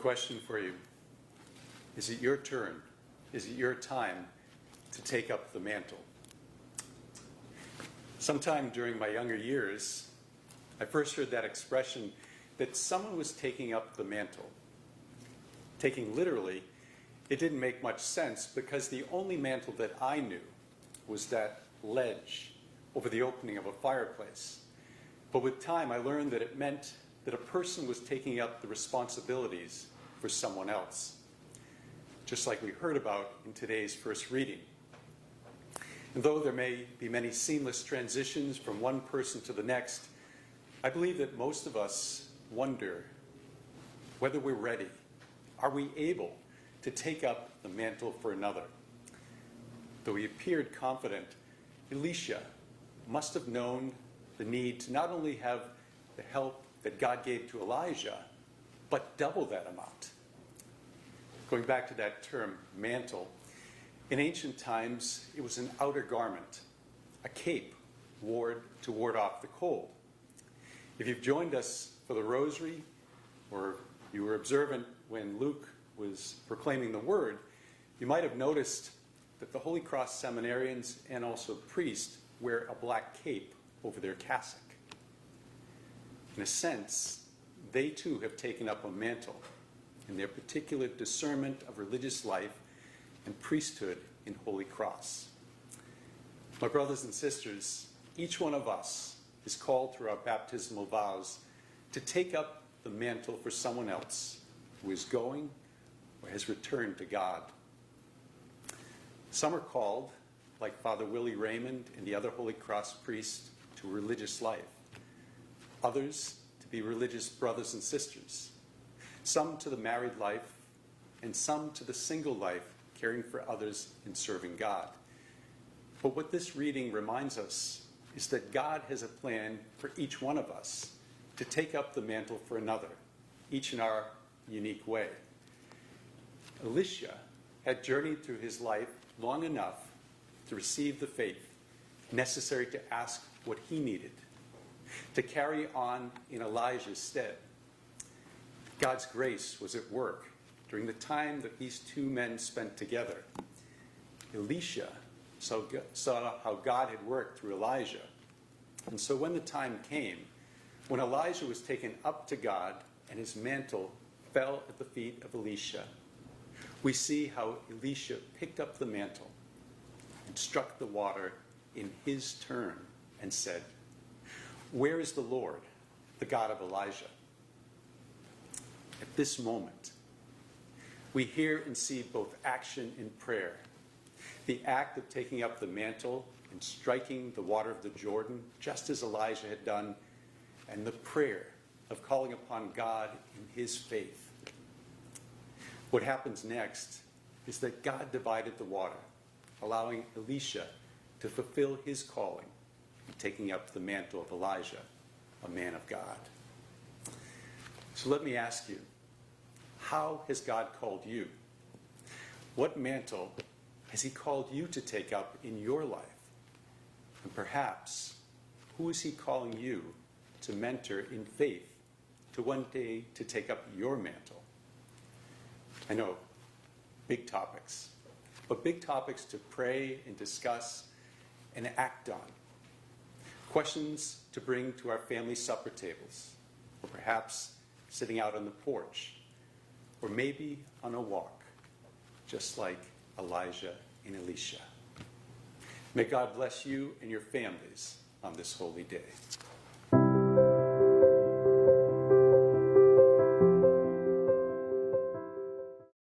So a question for you. Is it your turn? Is it your time to take up the mantle? Sometime during my younger years, I first heard that expression that someone was taking up the mantle. Taking literally, it didn't make much sense because the only mantle that I knew was that ledge over the opening of a fireplace. But with time, I learned that it meant that a person was taking up the responsibilities for someone else, just like we heard about in today's first reading. And though there may be many seamless transitions from one person to the next, I believe that most of us wonder whether we're ready. Are we able to take up the mantle for another? Though he appeared confident, Elisha must have known the need to not only have the help that God gave to Elijah, but double that amount. Going back to that term, mantle, in ancient times, it was an outer garment, a cape to ward off the cold. If you've joined us for the rosary, or you were observant when Luke was proclaiming the word, you might have noticed that the Holy Cross seminarians and also priests wear a black cape over their cassock. In a sense, they too have taken up a mantle in their particular discernment of religious life and priesthood in Holy Cross. My brothers and sisters, each one of us is called through our baptismal vows to take up the mantle for someone else who is going or has returned to God. Some are called, like Father Willie Raymond and the other Holy Cross priests, to religious life. Others to be religious brothers and sisters. Some to the married life, and some to the single life, caring for others and serving God. But what this reading reminds us is that God has a plan for each one of us to take up the mantle for another, each in our unique way. Elisha had journeyed through his life long enough to receive the faith necessary to ask what he needed, to carry on in Elijah's stead. God's grace was at work during the time that these two men spent together. Elisha saw how God had worked through Elijah. And so when the time came, when Elijah was taken up to God and his mantle fell at the feet of Elisha, we see how Elisha picked up the mantle and struck the water in his turn and said, "Where is the Lord, the God of Elijah?" At this moment, we hear and see both action and prayer. The act of taking up the mantle and striking the water of the Jordan, just as Elijah had done, and the prayer of calling upon God in his faith. What happens next is that God divided the water, allowing Elisha to fulfill his calling in taking up the mantle of Elijah, a man of God. So let me ask you, how has God called you? What mantle has he called you to take up in your life? And perhaps, who is he calling you to mentor in faith to one day to take up your mantle? I know, big topics, but big topics to pray and discuss and act on. Questions to bring to our family supper tables, or perhaps sitting out on the porch, or maybe on a walk, just like Elijah and Elisha. May God bless you and your families on this holy day.